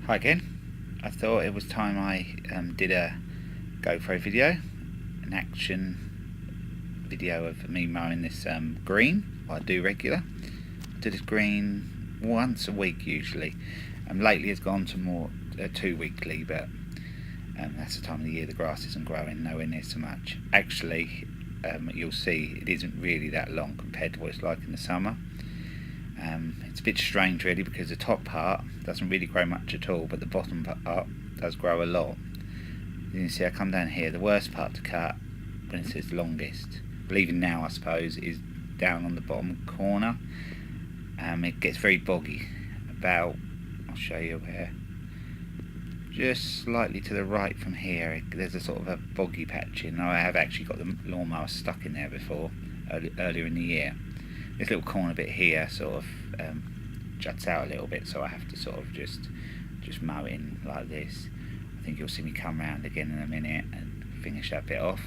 Hi again. I thought it was time I did a GoPro video, an action video of me mowing this green. I do regular. I do this green once a week usually. Lately it's gone to more 2 weekly, but that's the time of the year the grass isn't growing nowhere near so much. Actually, you'll see it isn't really that long compared to what it's like in the summer. It's a bit strange really, because the top part doesn't really grow much at all, but the bottom part does grow a lot. You can see I come down here, the worst part to cut when it says longest, but even now I suppose, is down on the bottom corner. It gets very boggy, about, I'll show you where, just slightly to the right from here there's a sort of a boggy patch in. I have actually got the lawnmower stuck in there before, earlier in the year. This little corner bit here sort of juts out a little bit, so I have to sort of just mow it in like this. I think you'll see me come round again in a minute and finish that bit off.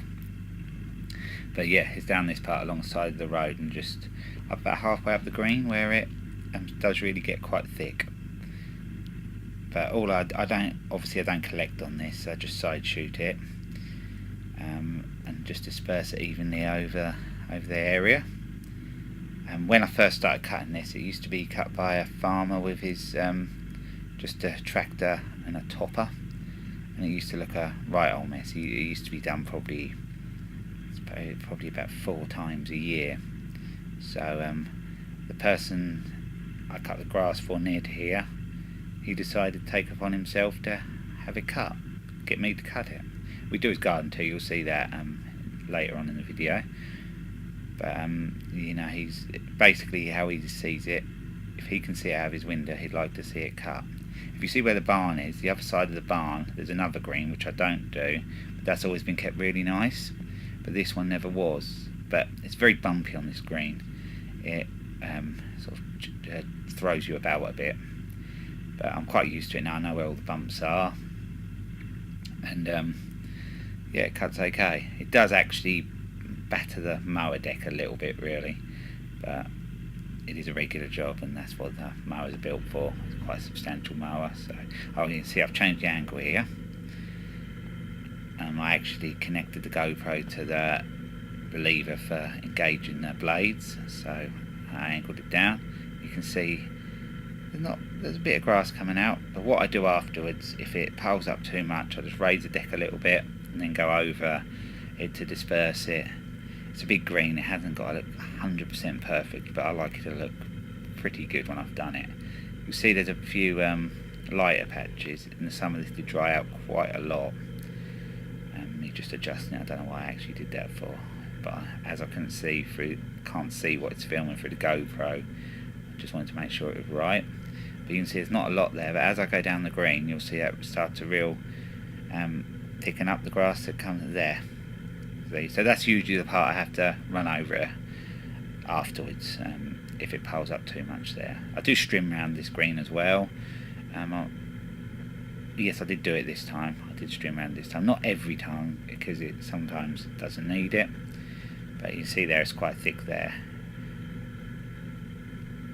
But yeah, it's down this part alongside the road and just about halfway up the green where it does really get quite thick. But I don't collect on this. I just side shoot it and just disperse it evenly over the area. When I first started cutting this, it used to be cut by a farmer with his just a tractor and a topper, and it used to look a right old mess. It used to be done probably about 4 times a year. So the person I cut the grass for near to here, he decided to take upon himself to have it cut, get me to cut it. We do his garden too, you'll see that later on in the video. But you know, he's basically how he sees it. If he can see it out of his window, he'd like to see it cut. If you see where the barn is, the other side of the barn, there's another green which I don't do, but that's always been kept really nice. But this one never was. But it's very bumpy on this green. It sort of throws you about a bit. But I'm quite used to it now. I know where all the bumps are, and yeah, it cuts okay. It does actually batter the mower deck a little bit really, but it is a regular job, and that's what the mower is built for. It's quite a substantial mower. So you can see I've changed the angle here. I actually connected the GoPro to the lever for engaging the blades, so I angled it down. You can see there's a bit of grass coming out, but what I do afterwards, if it piles up too much, I just raise the deck a little bit and then go over it to disperse it. It's a big green, it hasn't got to look 100% perfect, but I like it to look pretty good when I've done it. You'll see there's a few lighter patches. In the summer this did dry out quite a lot. You're just adjusting it. I don't know why I actually did that for, but as I can't see what it's filming through the GoPro, I just wanted to make sure it was right. But you can see there's not a lot there, but as I go down the green you'll see that start to thicken up the grass that comes there. So that's usually the part I have to run over it afterwards, if it piles up too much there. I do strim around this green as well. Yes, I did do it this time. I did strim around this time. Not every time, because it sometimes doesn't need it. But you see there, it's quite thick there.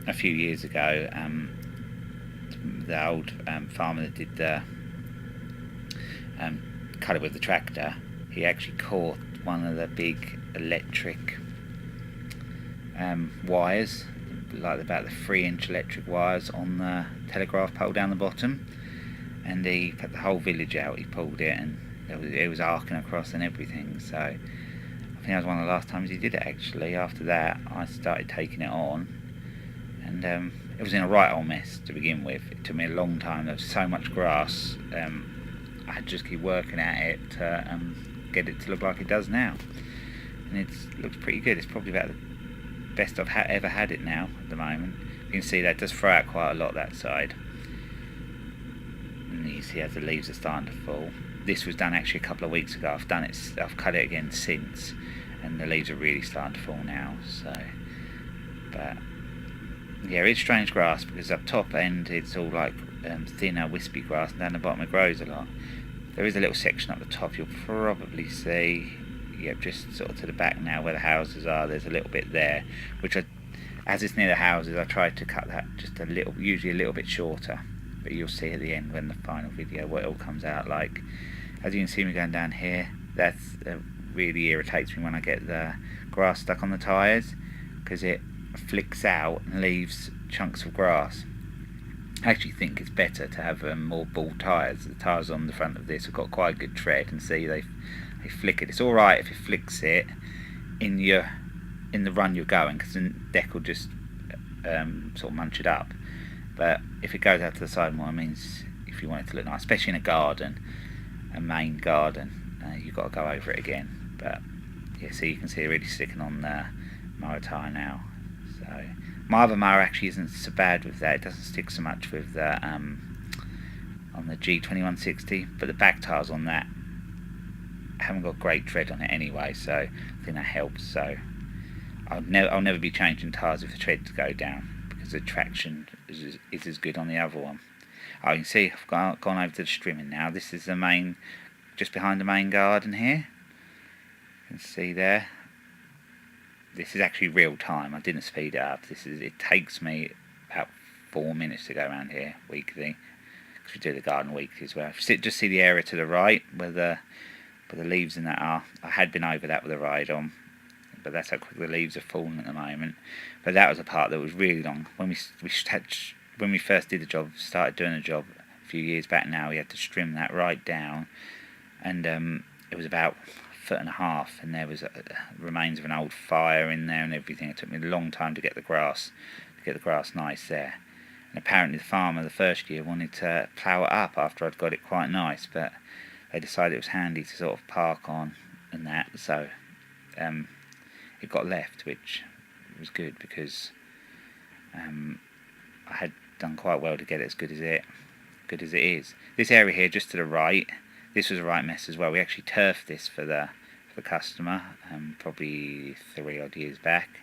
A few years ago, the old farmer that did the cut it with the tractor, he actually caught one of the big electric wires, like about the 3-inch electric wires on the telegraph pole down the bottom, and he put the whole village out. He pulled it and it was arcing across and everything. So I think that was one of the last times he did it actually. After that I started taking it on, and it was in a right old mess to begin with. It took me a long time. There was so much grass. I had to just keep working at it to get it to look like it does now, and it looks pretty good. It's probably about the best I've ever had it now at the moment. You can see that does throw out quite a lot, that side, and you see as the leaves are starting to fall. This was done actually a couple of weeks ago. I've cut it again since, and the leaves are really starting to fall now. So, but yeah, it's strange grass, because up top end it's all like thinner wispy grass, and down the bottom it grows a lot. There is a little section up the top you'll probably see, just sort of to the back now where the houses are. There's a little bit there, which as it's near the houses, I tried to cut that just a little, usually a little bit shorter, but you'll see at the end when the final video what it all comes out like. As you can see me going down here, that's really irritates me when I get the grass stuck on the tyres, because it flicks out and leaves chunks of grass. I actually think it's better to have more ball tyres. The tyres on the front of this have got quite a good tread, and see they flick it. It's alright if it flicks it in the run you're going, because the deck will just sort of munch it up. But if it goes out to the side more, it means if you want it to look nice, especially in a garden, a main garden, you've got to go over it again. But yeah, so you can see it really sticking on the mower tyre now. So my other mower actually isn't so bad with that. It doesn't stick so much with the on the G1700, but the back tyres on that haven't got great tread on it anyway, so I think that helps. So I'll never be changing tyres if the treads go down, because the traction is as good on the other one. Oh, you can see I've gone over to the strimming now. This is the main, just behind the main garden here. You can see there. This is actually real time. I didn't speed it up. It takes me about 4 minutes to go around here weekly, because we do the garden weekly as well. Just see the area to the right where the leaves in that are. I had been over that with a ride on, but that's how quick the leaves are falling at the moment. But that was a part that was really long. When we first did the job, started doing the job a few years back now, we had to trim that right down, and it was about 1.5 feet, and there was remains of an old fire in there and everything. It took me a long time to get the grass nice there. And apparently the farmer the first year wanted to plough it up after I'd got it quite nice, but they decided it was handy to sort of park on and that, so it got left, which was good, because I had done quite well to get it as good as it is. This area here just to the right, this was a right mess as well. We actually turfed this for the customer probably 3 odd years back.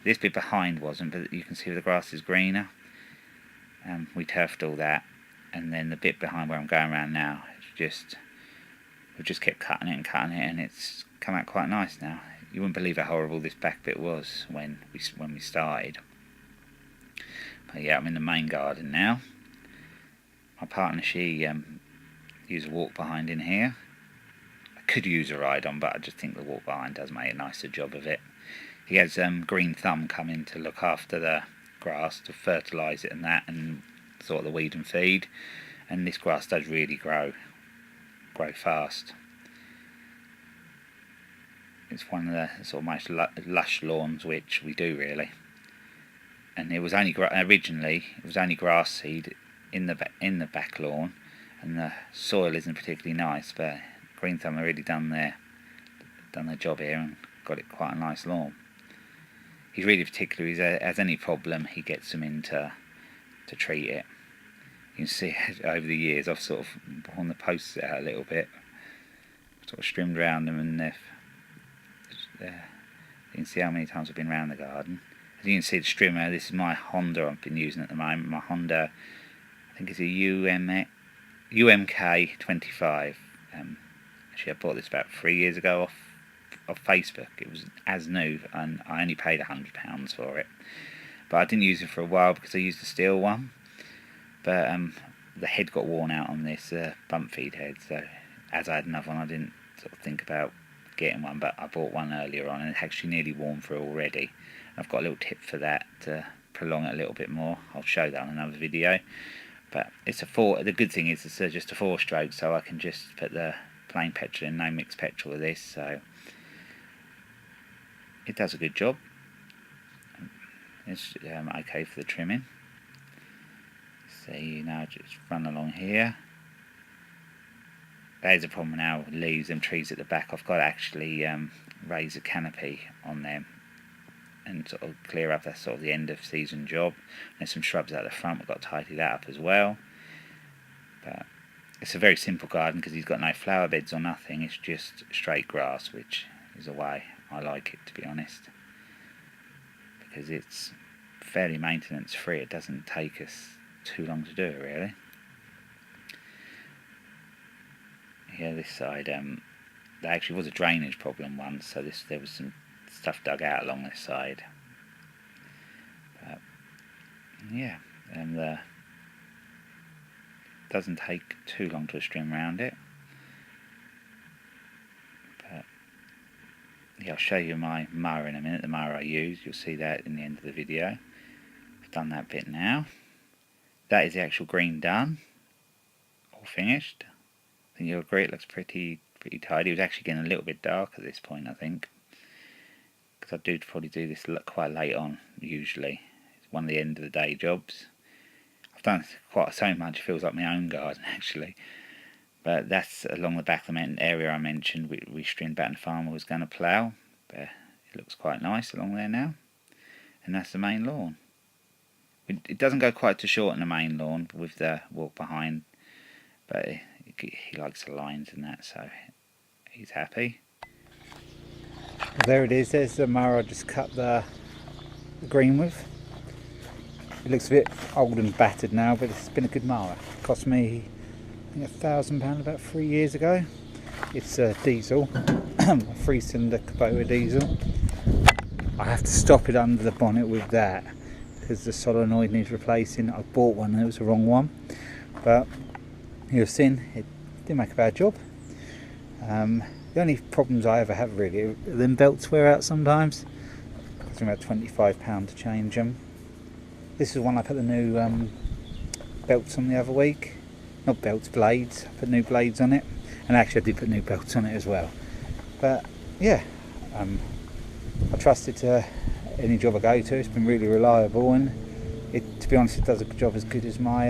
This bit behind wasn't, but you can see the grass is greener. We turfed all that, and then the bit behind where I'm going around now, we just kept cutting it, and it's come out quite nice now. You wouldn't believe how horrible this back bit was when we started. But yeah, I'm in the main garden now. My partner, she used a walk behind in here. I could use a ride on, but I just think the walk behind does make a nicer job of it. He has Green Thumb come in to look after the grass, to fertilise it and that, and sort of the weed and feed. And this grass does really grow fast. It's one of the sort of most lush lawns which we do, really. And it was only originally grass seed in the back lawn, and the soil isn't particularly nice, but Green Thumb have really done their job here and got it quite a nice lawn. He's really particular. If he has any problem, he gets them in to treat it. You can see over the years I've sort of worn the posts out a little bit, sort of trimmed around them, and you can see how many times I've been around the garden. As you can see, the strimmer, this is my Honda I've been using at the moment. My Honda, I think it's a UMK25. Actually, I bought this about 3 years ago off Facebook. It was as new, and I only paid £100 for it. But I didn't use it for a while because I used a steel one. But the head got worn out on this bump feed head, so as I had another one, I didn't sort of think about getting one, but I bought one earlier on, and it's actually nearly worn through already. I've got a little tip for that to prolong it a little bit more. I'll show that on another video. But it's the good thing is it's just a 4-stroke, so I can just put the plain petrol in, no mixed petrol with this, so it does a good job. It's okay for the trimming. So now just run along here. There's a problem now with leaves and trees at the back. I've got to actually raise a canopy on them and sort of clear up. That's sort of the end of season job. There's some shrubs out the front, we've got to tidy that up as well. But it's a very simple garden because he's got no flower beds or nothing. It's just straight grass, which is the way I like it, to be honest, because it's fairly maintenance free. It doesn't take us too long to do it, really. Here, this side, there actually was a drainage problem once, so there was some stuff dug out along this side. But yeah, and doesn't take too long to string around it. But yeah, I'll show you my mower in a minute, the mower I use. You'll see that in the end of the video. I've done that bit now. That is the actual green done, all finished. I think you'll agree it looks pretty tidy. It was actually getting a little bit dark at this point, I think, because I do probably do this quite late on usually. It's one of the end of the day jobs. I've done quite so much, it feels like my own garden actually. But that's along the back of the area I mentioned. We stringed back and the farmer was going to plough. But it looks quite nice along there now. And that's the main lawn. It doesn't go quite too short in the main lawn with the walk behind, but he likes the lines and that, so he's happy. Well, there it is. There's the mower I just cut the green with. It looks a bit old and battered now, but it's been a good mower. It cost me, I think, £1,000 about 3 years ago. It's a diesel, a 3-cylinder Kubota diesel. I have to stop it under the bonnet with that because the solenoid needs replacing. I bought one and it was the wrong one, but you've seen it didn't make a bad job. The only problems I ever have really are them belts wear out sometimes. It costs me about £25 to change them. This is one I put the new belts on the other week. Not belts, blades. I put new blades on it, and actually I did put new belts on it as well. But yeah, I trust it to any job I go to. It's been really reliable, and to be honest, it does a job as good as my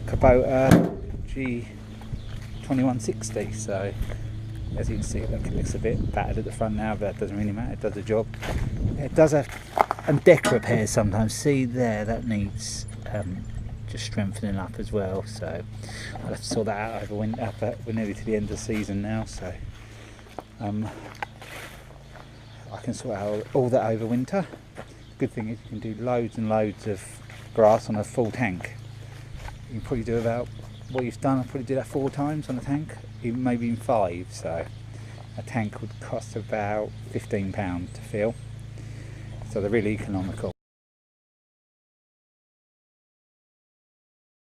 Kubota G1700. So as you can see, look, it looks a bit battered at the front now, but that doesn't really matter. It does the job. It does have deck repairs sometimes. See there, that needs just strengthening up as well. So I'll have to sort that out over winter. But we're nearly to the end of the season now, so I can sort out all that over winter. Good thing is you can do loads and loads of grass on a full tank. You can probably do about what you've done. I'll probably do that 4 times on a tank, even maybe even 5. So a tank would cost about £15 to fill. So they're really economical.